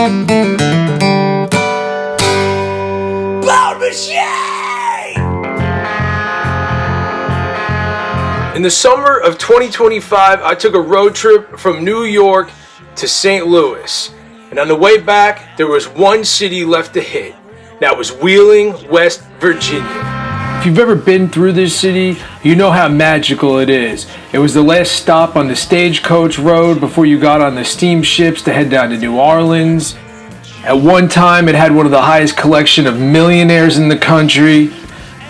In the summer of 2025, I took a road trip from New York to St. Louis. And on the way back, there was one city left to hit. That was Wheeling, West Virginia. If you've ever been through this city, you know how magical it is. It was the last stop on the stagecoach road before you got on the steamships to head down to New Orleans. At one time, it had one of the highest collection of millionaires in the country.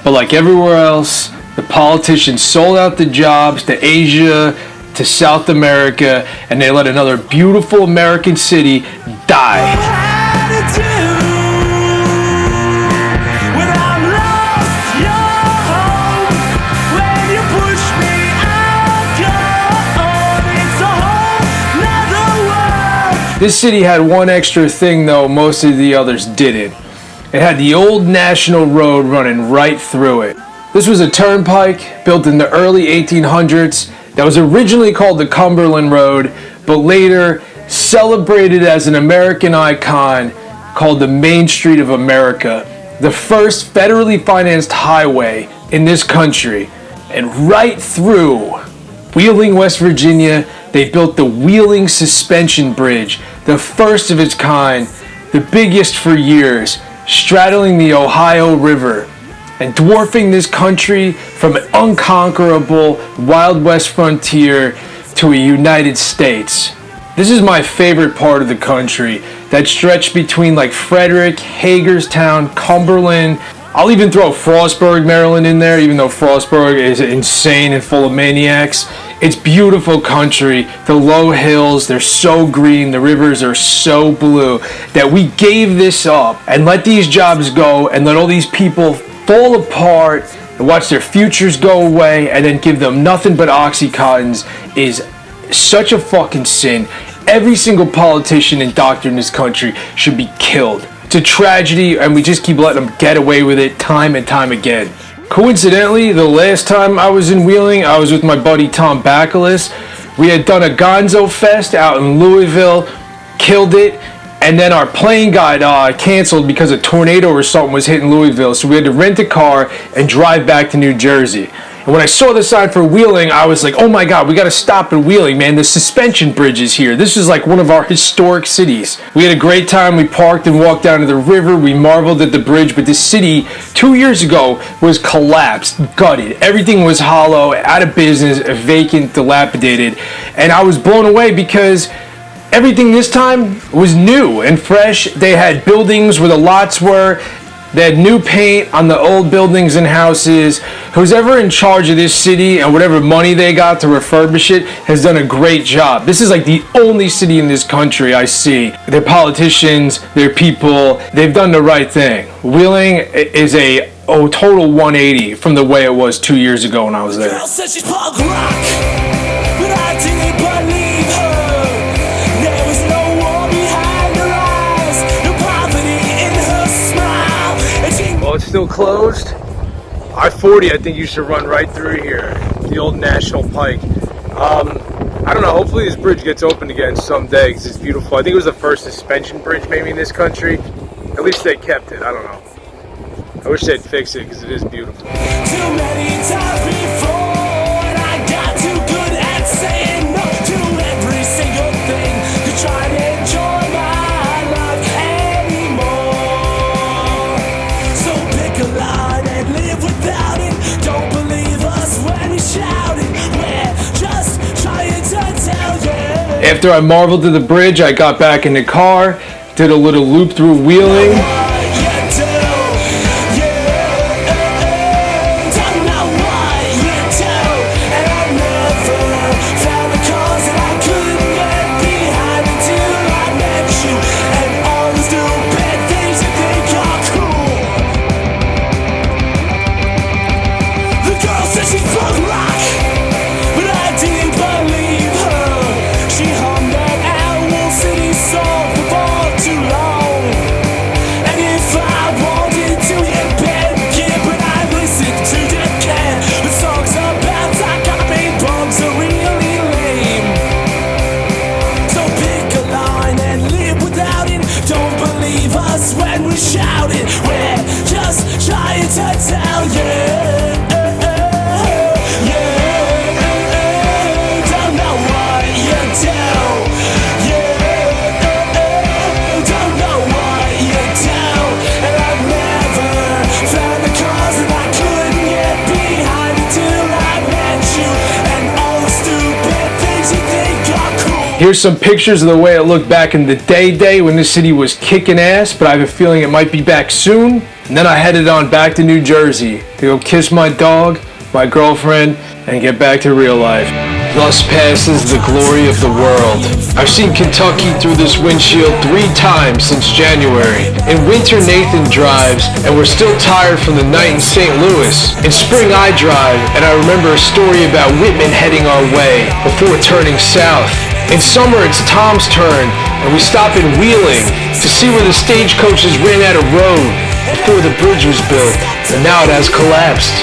But like everywhere else, the politicians sold out the jobs to Asia, to South America, and they let another beautiful American city die. This city had one extra thing though most of the others didn't. It had the old national road running right through it. This was a turnpike built in the early 1800s that was originally called the Cumberland Road, but later celebrated as an American icon called the Main Street of America, the first federally financed highway in this country. And right through Wheeling, West Virginia, they built the Wheelingsuspensionbridge, the first of its kind, the biggest for years, straddling the Ohioriver and dwarfing this country from an unconquerable Wild West frontier to a United States. This is my favorite part of the country, that stretch between like Frederick, Hagerstown, Cumberland. I'll even throw Frostburg, Maryland in there, even though Frostburg is insane and full of maniacs. It's beautiful country. The low hills, they're so green. The rivers are so blue that we gave this up and let these jobs go and let all these people fall apart and watch their futures go away and then give them nothing but Oxycontins is such a fucking sin. Every single politician and doctor in this country should be killed. It's a tragedy and we just keep letting them get away with it time and time again. Coincidentally, the last time I was in Wheeling, I was with my buddy Tom Bacalus. We had done a Gonzo Fest out in Louisville, killed it, and then our plane got canceled because a tornado or something was hitting Louisville, so we had to rent a car and drive back to New Jersey. And when I saw the sign for Wheeling, I was like, oh my God, we gotta stop at Wheeling, man. The suspension bridge is here. This is like one of our historic cities. We had a great time. We parked and walked down to the river. We marveled at the bridge, but this city 2 years ago was collapsed, gutted. Everything was hollow, out of business, vacant, dilapidated. And I was blown away because everything this time was new and fresh. They had buildings where the lots were. They had new paint on the old buildings and houses. Who's ever in charge of this city and whatever money they got to refurbish it has done a great job. This is like the only city in this country I see. Their politicians, their people, they've done the right thing. Wheeling is a total 180 from the way it was 2 years ago when I was there. Girl said she's punk rock, but I didn't believe her. There was no war behind her eyes, no poverty in her smile. Well, it's still closed. I-40, I think you should run right through here. The old National Pike. I don't know, hopefully this bridge gets opened again someday because it's beautiful. I think it was the first suspension bridge maybe in this country. At least they kept it, I don't know. I wish they'd fix it because it is beautiful. Too many times before, and I got too good at saying no to every single thing to try to enjoy my life anymore. So pick a line and live without it. Don't believe us when we shout it. We're just trying to tell you. After I marveled at the bridge, I got back in the car, did a little loop through Wheeling. Here's some pictures of the way it looked back in the day when this city was kicking ass, but I have a feeling it might be back soon. And then I headed on back to New Jersey to go kiss my dog, my girlfriend, and get back to real life. Thus passes the glory of the world. I've seen Kentucky through this windshield 3 times since January. In winter, Nathan drives, and we're still tired from the night in St. Louis. In spring, I drive, and I remember a story about Whitman heading our way before turning south. In summer, it's Tom's turn, and we stop in Wheeling to see where the stagecoaches ran out of road before the bridge was built, and now it has collapsed.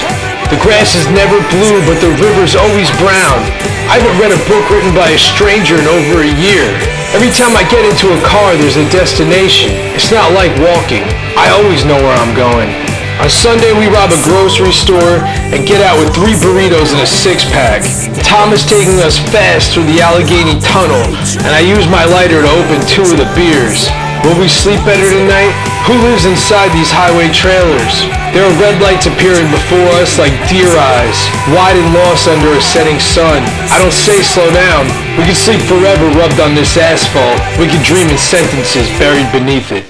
The grass is never blue, but the river's always brown. I haven't read a book written by a stranger in over a year. Every time I get into a car, there's a destination. It's not like walking. I always know where I'm going. On Sunday, we rob a grocery store and get out with 3 burritos and a 6-pack. Tom is taking us fast through the Allegheny Tunnel, and I use my lighter to open 2 of the beers. Will we sleep better tonight? Who lives inside these highway trailers? There are red lights appearing before us like deer eyes, wide and lost under a setting sun. I don't say slow down. We could sleep forever rubbed on this asphalt. We could dream in sentences buried beneath it.